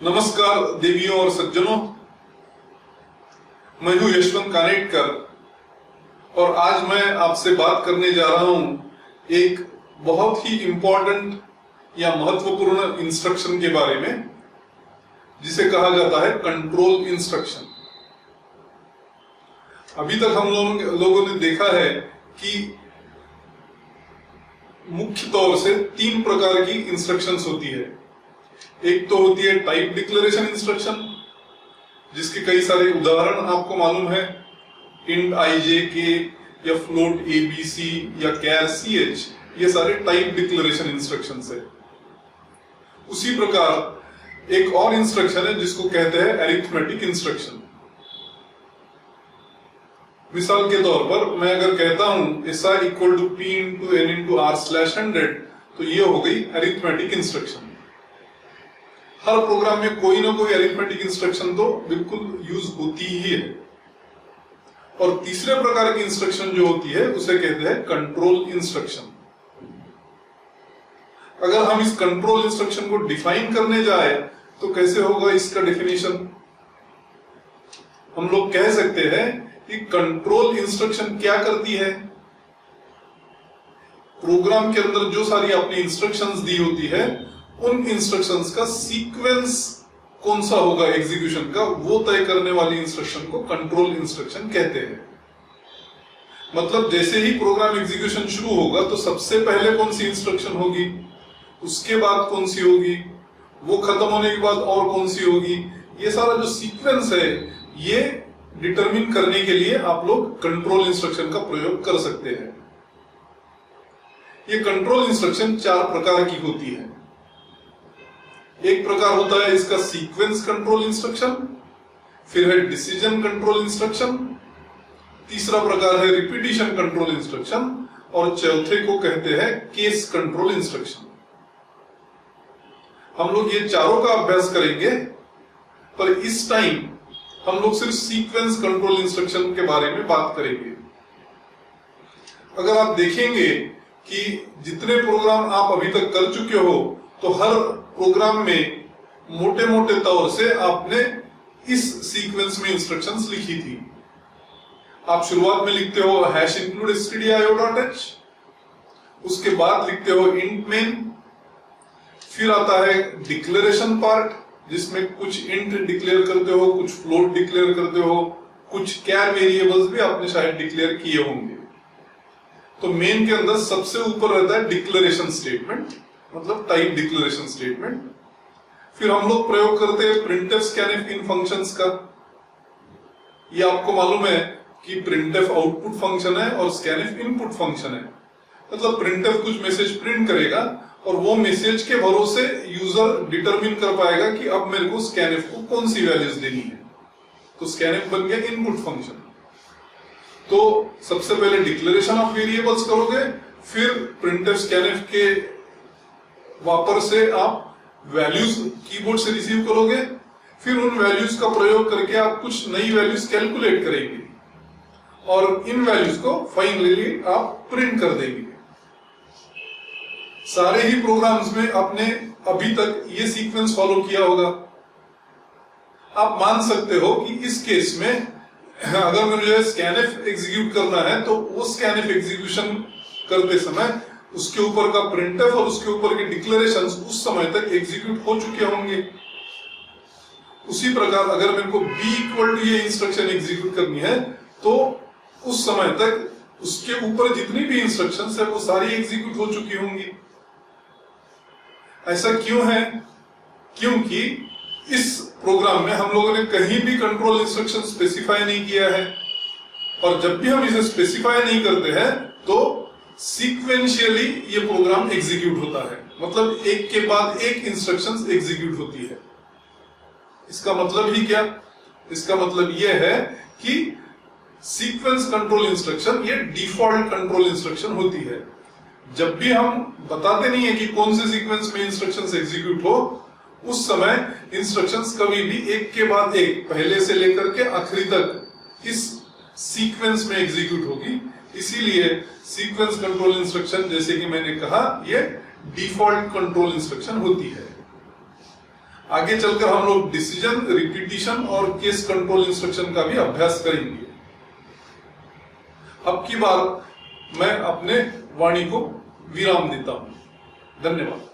नमस्कार देवियों और सज्जनों, मैं हूं यशवंत कानेटकर और आज मैं आपसे बात करने जा रहा हूं एक बहुत ही इंपॉर्टेंट या महत्वपूर्ण इंस्ट्रक्शन के बारे में, जिसे कहा जाता है कंट्रोल इंस्ट्रक्शन। अभी तक हम लोगों ने देखा है कि मुख्य तौर से 3 प्रकार की इंस्ट्रक्शंस होती है। एक तो होती है टाइप डिक्लेरेशन इंस्ट्रक्शन, जिसके कई सारे उदाहरण आपको मालूम है, इंट IJK या फ्लोट ABC या कैर CH, ये सारे टाइप डिक्लेरेशन इंस्ट्रक्शंस है। उसी प्रकार एक और इंस्ट्रक्शन है जिसको कहते हैं अरिथमेटिक इंस्ट्रक्शन। मिसाल के तौर पर मैं अगर कहता हूं SI equal to P into N into R/100, तो ये हो गई अरिथमेटिक इंस्ट्रक्शन। हर प्रोग्राम में कोई ना कोई अरिथमेटिक इंस्ट्रक्शन तो बिल्कुल यूज होती ही है। और तीसरे प्रकार की इंस्ट्रक्शन जो होती है उसे कहते हैं कंट्रोल इंस्ट्रक्शन। अगर हम इस कंट्रोल इंस्ट्रक्शन को डिफाइन करने जाए तो कैसे होगा इसका डेफिनेशन? हम लोग कह सकते हैं कि कंट्रोल इंस्ट्रक्शन क्या करती है, प्रोग्राम के अंदर जो सारी आपने इंस्ट्रक्शंस दी होती है उन इंस्ट्रक्शंस का सीक्वेंस कौन सा होगा एग्जीक्यूशन का, वो तय करने वाली इंस्ट्रक्शन को कंट्रोल इंस्ट्रक्शन कहते हैं। मतलब जैसे ही प्रोग्राम एग्जीक्यूशन शुरू होगा तो सबसे पहले कौन सी इंस्ट्रक्शन होगी, उसके बाद कौन सी होगी, वो खत्म होने के बाद और कौन सी होगी, ये सारा जो सीक्वेंस है ये डिटरमिन करने के लिए आप लोग कंट्रोल इंस्ट्रक्शन का प्रयोग कर सकते हैं। ये कंट्रोल इंस्ट्रक्शन 4 प्रकार की होती है। एक प्रकार होता है इसका सीक्वेंस कंट्रोल इंस्ट्रक्शन, फिर है डिसीजन कंट्रोल इंस्ट्रक्शन, तीसरा प्रकार है रिपीटिशन कंट्रोल इंस्ट्रक्शन और चौथे को कहते हैं केस कंट्रोल इंस्ट्रक्शन। हम लोग ये चारों का अभ्यास करेंगे, पर इस टाइम हम लोग सिर्फ सीक्वेंस कंट्रोल इंस्ट्रक्शन के बारे में बात करेंगे। अगर आप देखेंगे कि जितने प्रोग्राम आप अभी तक कर चुके हो तो हर प्रोग्राम में मोटे मोटे तौर से आपने इस सीक्वेंस में इंस्ट्रक्शंस लिखी थी। आप शुरुआत में लिखते हो #include stdio.h, उसके बाद लिखते हो int main, फिर आता है डिक्लेरेशन पार्ट जिसमें कुछ इंट डिक्लेयर करते हो, कुछ फ्लोट डिक्लेयर करते हो, कुछ कैर वेरिएबल्स भी आपने शायद डिक्लेयर किए होंगे। तो मेन के अंदर सबसे ऊपर रहता है डिक्लेरेशन स्टेटमेंट, मतलब टाइप डिक्लेरेशन स्टेटमेंट। फिर हम लोग प्रयोग करते हैं printf scanf इन फंक्शंस का। ये आपको मालूम है कि printf आउटपुट फंक्शन है और scanf इनपुट फंक्शन है। मतलब printf कुछ मैसेज प्रिंट करेगा और वो मैसेज के भरोसे यूजर डिटरमिन कर पाएगा कि अब मेरे को scanf को कौन सी वैल्यूज देनी है। तो scanf बन गया इनपुट फंक्शन। तो सबसे पहले डिक्लेरेशन ऑफ वेरिएबल्स करोगे, फिर printf scanf के वापर से आप वैल्यूज कीबोर्ड से रिसीव करोगे, फिर उन वैल्यूज का प्रयोग करके आप कुछ नई वैल्यूज कैलकुलेट करेंगे और इन वैल्यूज को फाइनली आप प्रिंट कर देंगे। सारे ही प्रोग्राम्स में आपने अभी तक ये सीक्वेंस फॉलो किया होगा। आप मान सकते हो कि इस केस में अगर मुझे scanf एग्जीक्यूट करना है तो वो scanf एग्जीक्यूशन करते समय उसके ऊपर का printf और उसके ऊपर के डिक्लेरेशंस उस समय तक एग्जीक्यूट हो चुके होंगे। उसी प्रकार अगर मेरे को b इक्वल टू ये इंस्ट्रक्शन एग्जीक्यूट करनी है तो उस समय तक उसके ऊपर जितनी भी इंस्ट्रक्शंस है वो सारी एग्जीक्यूट हो चुकी होंगी। ऐसा क्यों है? क्योंकि इस प्रोग्राम में हम लोगों ने कहीं भी कंट्रोल इंस्ट्रक्शन स्पेसिफाई नहीं किया है, और जब भी हम इसे स्पेसिफाई नहीं करते हैं तो सीक्वेंशियली ये प्रोग्राम एग्जीक्यूट होता है। मतलब एक के बाद एक इंस्ट्रक्शंस एग्जीक्यूट होती है। इसका मतलब ही क्या? इसका मतलब यह है कि सीक्वेंस कंट्रोल इंस्ट्रक्शन ये डिफॉल्ट कंट्रोल इंस्ट्रक्शन होती है। जब भी हम बताते नहीं है कि कौन से सीक्वेंस में इंस्ट्रक्शंस एग्जीक्यूट हो, उस समय इंस्ट्रक्शंस कभी भी एक के बाद एक, पहले से लेकर के आखिरी तक इस सीक्वेंस में एग्जीक्यूट होगी। इसीलिए सीक्वेंस कंट्रोल इंस्ट्रक्शन, जैसे कि मैंने कहा, ये डिफॉल्ट कंट्रोल इंस्ट्रक्शन होती है। आगे चलकर हम लोग डिसीजन, रिपीटिशन और केस कंट्रोल इंस्ट्रक्शन का भी अभ्यास करेंगे। अब की बार मैं अपने वाणी को विराम देता हूं। धन्यवाद।